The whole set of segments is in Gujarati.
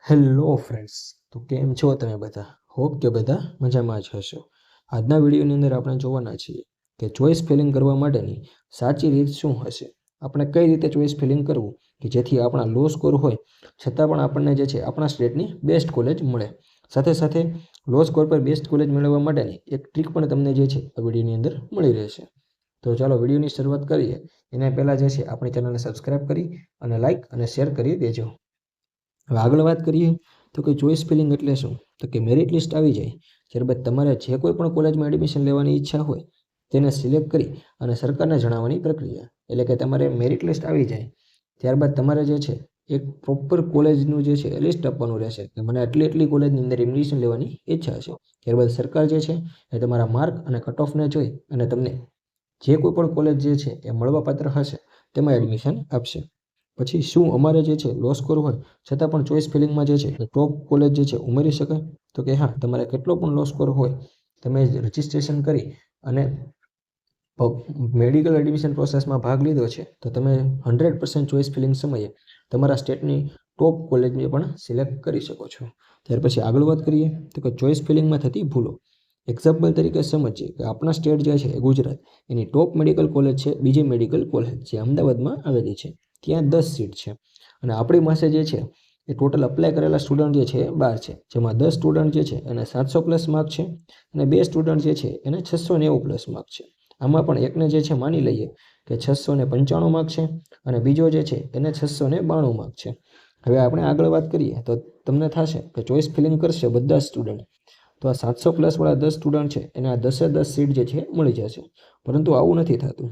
હેલો ફ્રેન્ડ્સ, તો કેમ છો તમે બધા? હોપ કે બધા મજામાં જ હશો. આજના વિડીયોની અંદર આપણે જોવાના છીએ કે ચોઈસ ફિલિંગ કરવા માટેની સાચી રીત શું હશે. આપણે કઈ રીતે ચોઈસ ફિલિંગ કરવું કે જેથી આપણા લો સ્કોર હોય છતાં પણ આપણને જે છે આપણા સ્ટેટની બેસ્ટ કોલેજ મળે. સાથે સાથે લો સ્કોર પર બેસ્ટ કોલેજ મેળવવા માટેની એક ટ્રીક પણ તમને જે છે આ વિડીયોની અંદર મળી રહેશે. તો ચાલો વિડીયોની શરૂઆત કરીએ. એના પહેલાં જે છે આપણી ચેનલને સબસ્ક્રાઈબ કરી અને લાઇક અને શેર કરી દેજો. હવે આગળ વાત કરીએ તો કે ચોઈસ ફિલિંગ એટલે શું? તો કે મેરિટ લિસ્ટ આવી જાય ત્યારબાદ તમારે જે કોઈ પણ કોલેજમાં એડમિશન લેવાની ઈચ્છા હોય તેને સિલેક્ટ કરી અને સરકારને જણાવવાની પ્રક્રિયા. એટલે કે તમારે મેરિટ લિસ્ટ આવી જાય ત્યારબાદ તમારે જે છે એક પ્રોપર કોલેજનું જે છે લિસ્ટ આપવાનું રહેશે કે મને એટલી કોલેજની અંદર એડમિશન લેવાની ઈચ્છા છે. ત્યારબાદ સરકાર જે છે એ તમારા માર્ક અને કટ ઓફને જોઈ અને તમને જે કોઈ પણ કોલેજ જે છે એ મળવાપાત્ર હશે તેમાં એડમિશન આપશે. પછી શું અમારે જે છે લો સ્કોર હોય છતાં પણ ચોઈસ ફિલિંગમાં જે છે ટોપ કોલેજ જે છે ઉમેરી શકાય? તો કે હા, તમારે કેટલો પણ લો સ્કોર હોય તમે રજિસ્ટ્રેશન કરી અને મેડિકલ એડમિશન પ્રોસેસમાં ભાગ લીધો છે તો તમે 100% ચોઈસ ફિલિંગ સમયે તમારા સ્ટેટની ટોપ કોલેજને પણ સિલેક્ટ કરી શકો છો. ત્યાર પછી આગળ વાત કરીએ તો કે ચોઈસ ફિલિંગમાં થતી ભૂલો. એક્ઝામ્પલ તરીકે સમજીએ કે આપણા સ્ટેટ જે છે ગુજરાત, એની ટોપ મેડિકલ કોલેજ છે બીજી મેડિકલ કોલેજ જે અમદાવાદમાં આવેલી છે. ત્યાં 10 સીટ છે અને આપણી પાસે જે છે એ ટોટલ અપ્લાય કરેલા સ્ટુડન્ટ જે છે 12 છે, જેમાં 10 સ્ટુડન્ટ જે છે એને 700+ માર્ક છે અને 2 સ્ટુડન્ટ જે છે એને 690+ માર્ક છે. આમાં પણ એકને જે છે માની લઈએ કે 695 માર્ક છે અને બીજો જે છે એને 692 માર્ક છે. હવે આપણે આગળ વાત કરીએ તો તમને થશે કે ચોઈસ ફિલિંગ કરશે બધા સ્ટુડન્ટ તો આ 700+ વાળા 10 સ્ટુડન્ટ છે એને આ 10 સીટ જે છે મળી જશે. પરંતુ આવું નથી થતું.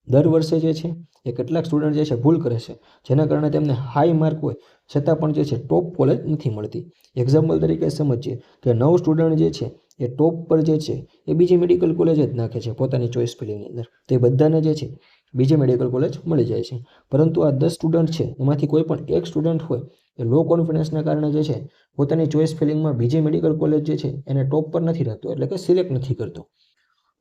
દર વર્ષે જે છે એ કેટલાક સ્ટુડન્ટ જે છે ભૂલ કરે છે જેના કારણે તેમને હાઈ માર્ક હોય છતાં પણ જે છે ટોપ કોલેજ નથી મળતી. એક્ઝામ્પલ તરીકે સમજીએ કે 9 સ્ટુડન્ટ જે છે એ ટોપ પર જે છે એ બીજી મેડિકલ કોલેજ જ નાખે છે પોતાની ચોઈસ ફિલિંગની અંદર. તે બધાને જે છે બીજી મેડિકલ કોલેજ મળી જાય છે. પરંતુ આ 10 સ્ટુડન્ટ છે એમાંથી કોઈ પણ એક સ્ટુડન્ટ હોય એ લો કોન્ફિડન્સના કારણે જે છે પોતાની ચોઈસ ફિલિંગમાં બીજી મેડિકલ કોલેજ જે છે એને ટોપ પર નથી રાખતો, એટલે કે સિલેક્ટ નથી કરતો.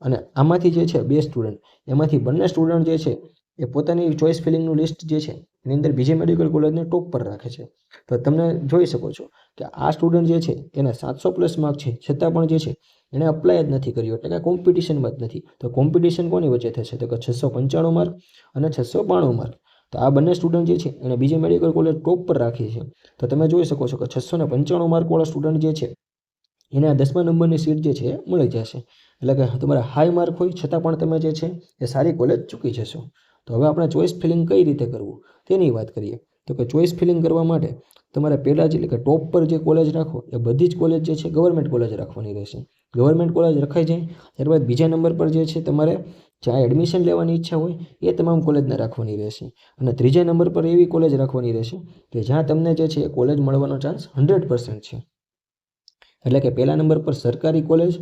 અને આમાંથી જે છે 2 સ્ટુડન્ટ, એમાંથી બંને સ્ટુડન્ટ જે છે એ પોતાની ચોઈસ ફિલિંગનું લિસ્ટ જે છે એની અંદર બીજી મેડિકલ કોલેજને ટોપ પર રાખે છે. તો તમે જોઈ શકો છો કે આ સ્ટુડન્ટ જે છે એને 700+ માર્ક છે છતાં પણ જે છે એણે અપ્લાય જ નથી કર્યું, એટલે કે કોમ્પિટિશનમાં જ નથી. તો કોમ્પિટિશન કોની વચ્ચે થશે? તો કે 695 માર્ક અને 692 માર્ક. તો આ બંને સ્ટુડન્ટ જે છે એને બીજી મેડિકલ કોલેજ ટોપ પર રાખી છે. તો તમે જોઈ શકો છો કે 695 માર્કવાળા સ્ટુડન્ટ જે છે એને આ 10મા નંબરની સીટ જે છે એ મળી જશે. એટલે કે તમારા હાઈ માર્ક હોય છતાં પણ તમે જે છે એ સારી કોલેજ ચૂકી જશો. તો હવે આપણે ચોઈસ ફિલિંગ કઈ રીતે કરવું તેની વાત કરીએ. તો કે ચોઈસ ફિલિંગ કરવા માટે તમારે પહેલાં જ એટલે કે ટોપ પર જે કોલેજ રાખો એ બધી જ કોલેજ જે છે ગવર્મેન્ટ કોલેજ રાખવાની રહેશે. ગવર્મેન્ટ કોલેજ રખાઈ જાય ત્યારબાદ બીજા નંબર પર જે છે તમારે જ્યાં એડમિશન લેવાની ઈચ્છા હોય એ તમામ કોલેજને રાખવાની રહેશે. અને ત્રીજા નંબર પર એવી કોલેજ રાખવાની રહેશે કે જ્યાં તમને જે છે એ કોલેજ મળવાનો ચાન્સ 100% છે. એટલે કે પહેલા નંબર પર સરકારી કોલેજ,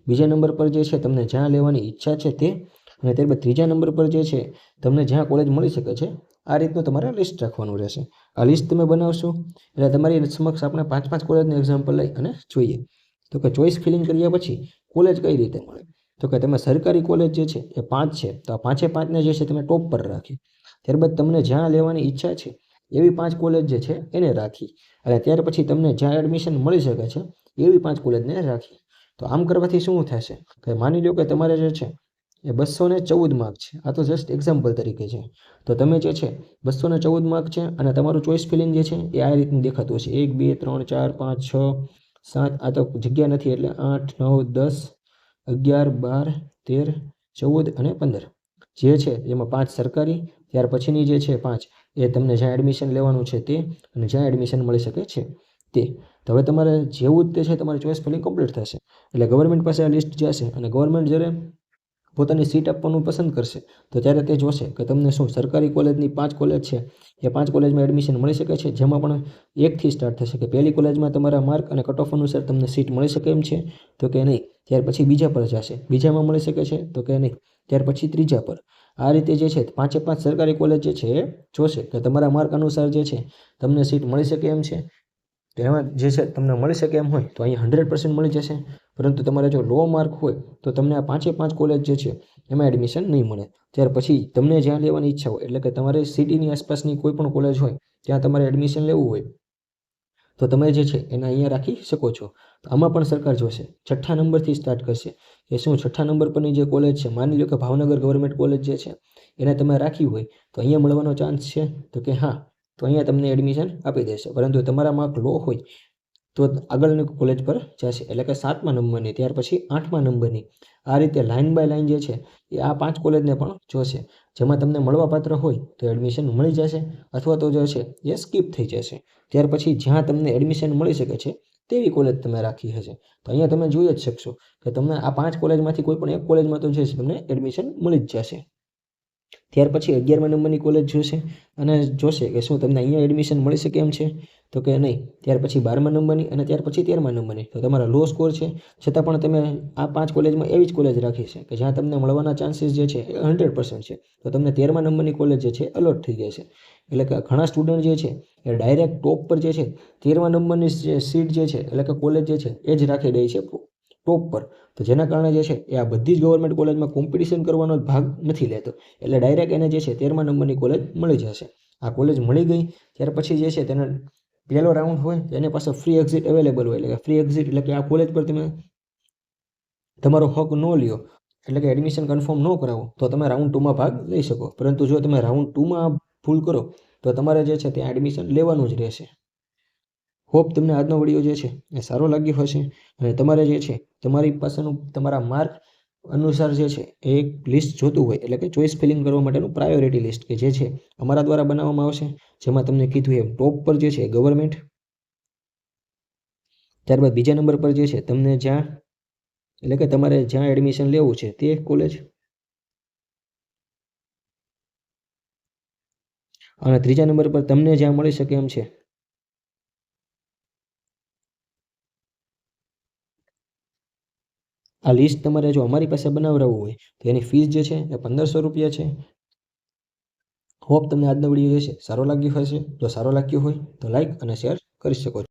બીજા નંબર પર જે છે તમને જ્યાં લેવાની ઈચ્છા છે તે, અને ત્યારબાદ ત્રીજા નંબર પર જે છે તમને જ્યાં કોલેજ મળી શકે છે. આ રીતનું તમારે લિસ્ટ રાખવાનું રહેશે. આ લિસ્ટ તમે બનાવશો એટલે તમારી સમક્ષ આપણે 5-5 કોલેજનું એક્ઝામ્પલ લઈ અને જોઈએ. તો કે ચોઈસ ફિલિંગ કર્યા પછી કોલેજ કઈ રીતે મળે? તો કે તમે સરકારી કોલેજ જે છે એ 5 છે તો આ 5-5ને જે છે તમે ટોપ પર રાખી. ત્યારબાદ તમને જ્યાં લેવાની ઈચ્છા છે એવી 5 કોલેજ જે છે એને રાખી અને ત્યાર પછી તમને જ્યાં એડમિશન મળી શકે છે એવી 5 કોલેજને રાખી. તો આમ કરવાથી શું થશે કે માની લો કે તમારે જે છે એ 214 માર્ક છે. આ તો જસ્ટ એક્ઝામ્પલ તરીકે છે. તો તમે જે છે 214 માર્ક છે અને તમારું ચોઈસ ફિલિંગ જે છે એ આ રીતનું દેખાતું હશે 1 2 3 4 5 6 7. આ તો જગ્યા નથી એટલે 8 9 10 11 12 13 14 અને 15 જે છે એમાં 5 સરકારી, ત્યાર પછીની જે છે 5 એ તમને જ્યાં એડમિશન લેવાનું છે તે અને જ્યાં એડમિશન મળી શકે છે તે. તો હવે તમારે જેવું જ તે છે તમારી ચોઈસ ફિલિંગ કમ્પ્લીટ થશે એટલે ગવર્મેન્ટ પાસે આ લિસ્ટ જશે અને ગવર્મેન્ટ જ્યારે પોતાની સીટ આપવાનું પસંદ કરશે તો ત્યારે તે જોશે કે તમને શું સરકારી કોલેજની 5 કોલેજ છે એ 5 કોલેજમાં એડમિશન મળી શકે છે, જેમાં પણ 1થી સ્ટાર્ટ થશે કે પહેલી કોલેજમાં તમારા માર્ક અને કટ ઓફ અનુસાર તમને સીટ મળી શકે એમ છે તો કે નહીં. ત્યાર પછી બીજા પર જશે, બીજામાં મળી શકે છે તો કે નહીં. ત્યાર પછી ત્રીજા પર. આ રીતે જે છે 5-5 સરકારી કોલેજ જે છે એ જોશે કે તમારા માર્ક અનુસાર જે છે તમને સીટ મળી શકે એમ છે. તો એમાં જે છે તમને મળી શકે એમ હોય તો અહીંયા 100% મળી જશે. પરંતુ તમારે જો લો માર્ક હોય તો તમને આ 5-5 કોલેજ જે છે એમાં એડમિશન નહીં મળે. ત્યાર પછી તમને જ્યાં લેવાની ઈચ્છા હોય એટલે કે તમારે સિટીની આસપાસની કોઈ પણ કોલેજ હોય ત્યાં તમારે એડમિશન લેવું હોય તો તમે જે છે એને અહીંયા રાખી શકો છો. તો આમાં પણ સરકાર જોશે, છઠ્ઠા નંબરથી સ્ટાર્ટ કરશે કે શું છઠ્ઠા નંબર પરની જે કોલેજ છે, માની લો કે ભાવનગર ગવર્મેન્ટ કોલેજ જે છે એને તમે રાખી હોય તો અહીંયા મળવાનો ચાન્સ છે, તો કે હા, તો અહીંયા તમને એડમિશન આપી દેશે. પરંતુ તમારા માર્ક લો હોય તો આગળની કોલેજ પર જશે, એટલે કે 7મા નંબરની, ત્યાર પછી 8મા નંબરની. આ રીતે લાઇન બાય લાઇન જે છે એ આ 5 કોલેજને પણ જોશે. જેમાં તમને મળવાપાત્ર હોય તો એડમિશન મળી જશે, અથવા તો જે છે એ સ્કીપ થઈ જશે. ત્યાર પછી જ્યાં તમને એડમિશન મળી શકે છે તેવી કોલેજ તમે રાખી હશે. તો અહીંયા તમે જોઈ જ શકશો કે તમને આ 5 કોલેજમાંથી કોઈ પણ એક કોલેજમાં તો જે છે તમને એડમિશન મળી જ જશે. ત્યાર પછી 11મા નંબરની કોલેજ જોશે અને જોશે કે શું તમને અહીંયા એડમિશન મળી શકે એમ છે, તો કે નહીં. ત્યાર પછી 12મા નંબરની અને ત્યાર પછી 13મા નંબરની. તો તમારા લો સ્કોર છે છતાં પણ તમે આ 5 કોલેજમાં એવી જ કોલેજ રાખી છે કે જ્યાં તમને મળવાના ચાન્સીસ જે છે એ 100% છે. તો તમને 13મા નંબરની કોલેજ જે છે અલોટ થઈ જાય છે. એટલે કે ઘણા સ્ટુડન્ટ જે છે એ ડાયરેક્ટ ટોપ પર જે છે 13મા નંબરની જે સીટ જે છે, એટલે કે કોલેજ જે છે એ જ રાખી દે છે ટોપ પર. તો જેના કારણે જે છે એ આ બધી જ ગવર્મેન્ટ કોલેજમાં કોમ્પિટિશન કરવાનો ભાગ નથી લેતો. એટલે ડાયરેક્ટ એને જે છે 13મા નંબરની કોલેજ મળી જશે. આ કોલેજ મળી ગઈ ત્યાર પછી જે છે તેને પહેલો રાઉન્ડ હોય એની પાસે ફ્રી એક્ઝિટ અવેલેબલ હોય. એટલે કે ફ્રી એક્ઝિટ એટલે કે આ કોલેજ પર તમે તમારો હક ન લ્યો, એટલે કે એડમિશન કન્ફર્મ ન કરાવો, તો તમે રાઉન્ડ 2માં ભાગ લઈ શકો. પરંતુ જો તમે રાઉન્ડ 2માં ભૂલ કરો તો તમારે જે છે ત્યાં એડમિશન લેવાનું જ રહેશે. હોપ તમને આજનો વિડીયો જે છે એ સારો લાગ્યો હશે અને તમારે જે છે તમારી પાસેનું તમારા માર્ક અનુસાર જે છે એ એક લિસ્ટ જોતું હોય, એટલે કે ચોઈસ ફિલિંગ કરવા માટેનું પ્રાયોરિટી લિસ્ટ કે જે છે અમારા દ્વારા બનાવવામાં આવશે. જેમાં તમને કીધું એમ ટોપ પર જે છે ગવર્મેન્ટ, ત્યારબાદ બીજા નંબર પર જે છે તમને જ્યાં, એટલે કે તમારે જ્યાં એડમિશન લેવું છે તે કોલેજ, અને ત્રીજા નંબર પર તમને જ્યાં મળી શકે એમ છે. આ લિસ્ટ તમારે જો અમારી પાસે બનાવડાવવું હોય તો એની ફીસ જે છે એ 1500 રૂપિયા છે. હોપ તમને આજનો વિડીયો જે છે સારો લાગ્યો હશે. જો સારો લાગ્યો હોય તો લાઈક અને શેર કરી શકો છો.